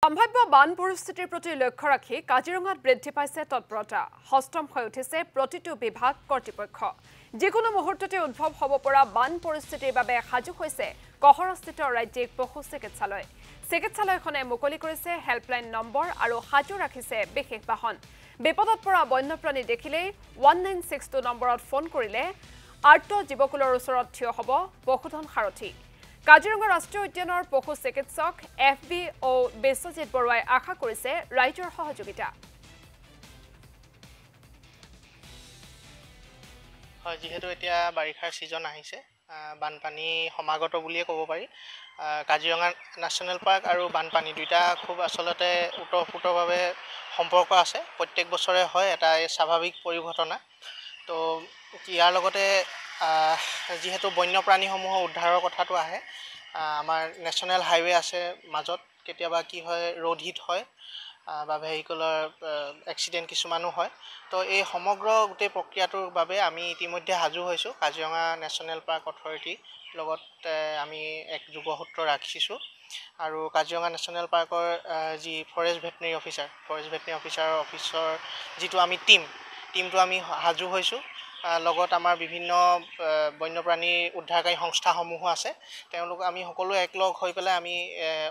সম্ভাব্য বান পৰিস্থিতিৰ প্ৰতি লক্ষ্য ৰাখি কাজিৰঙাত বৃদ্ধি পাইছে তৎপৰতা হস্তম হৈ উঠিছে প্ৰতিটো বিভাগ কৰ্তৃপক্ষ যিকোনো মুহূৰ্ততে উদ্ভৱ হ'ব পৰা বান পৰিস্থিতিৰ বাবে সাজু হৈছে কহৰাস্থিত ৰাজ্যিক পশু চিকিৎসালয়খনে মুকলি কৰিছে হেল্পলাইন নম্বৰ আৰু সাজু ৰাখিছে বিশেষ বাহন বিপদত পৰা বন্যপ্ৰাণী দেখিলেই 1962 নম্বৰত ফোন কৰিলে আৰ্ত জীৱকুলৰ ওচৰত থিয় হ'ব পশুধন সাৰথী কাজিৰঙা ৰাষ্ট্ৰীয় উদ্যানৰ পশু চিকিৎসক FBO বিশ্বজিৎ বৰুৱাই আশা কৰিছে ৰাইজৰ সহযোগিতা হয় যেহেতু এতিয়া বাৰিষাৰ সিজন আহিছে বানপানী সমাগত বুলিয়ে ক'ব পাৰি কাজিৰঙা ন্যাশনাল পাৰ্ক আৰু বানপানী দুটা খুব আসলতে উতঃপুতভাৱে সম্পৰ্ক আছে প্ৰত্যেক বছৰে হয় এটা স্বাভাৱিক পৰিঘটনা তো ইয়াৰ লগতে যেহেতু বন্যপ্ৰাণীসমূহ উদ্ধাৰৰ কথাটো আহে আমাৰ নেশ্যনেল হাইৱে আছে মাজত কেতিয়াবা কি হয় ৰোড হিট হয় বা ভেহিকলৰ এক্সিডেণ্ট কিছুমানো হয় তো এই সমগ্ৰ গোটেই প্ৰক্ৰিয়াটোৰ বাবে আমি ইতিমধ্যে সাজু হৈছোঁ কাজিৰঙা নেশ্যনেল পাৰ্ক অথৰিটি লগত আমি এক যোগসূত্ৰ ৰাখিছোঁ আৰু কাজিৰঙা নেশ্যনেল পাৰ্কৰ যি ফৰেষ্ট ভেটেনেৰী অফিচাৰৰ অফিচৰ যিটো আমি টিমটো আমি সাজু হৈছোঁ লগত আমাৰ বিভিন্ন বন্যপ্ৰাণী উদ্ধাৰকাৰী সংস্থাসমূহো আছে তেওঁলোক আমি সকলো একলগ হৈ পেলাই আমি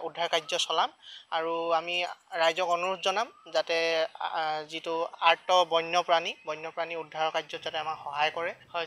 উদ্ধাৰ কাৰ্য চলাম আৰু আমি ৰাইজক অনুৰোধ জনাম যাতে যিটো আৰ্ত বন্যপ্ৰাণী উদ্ধাৰৰ কাৰ্যত যাতে আমাক সহায় কৰে হয়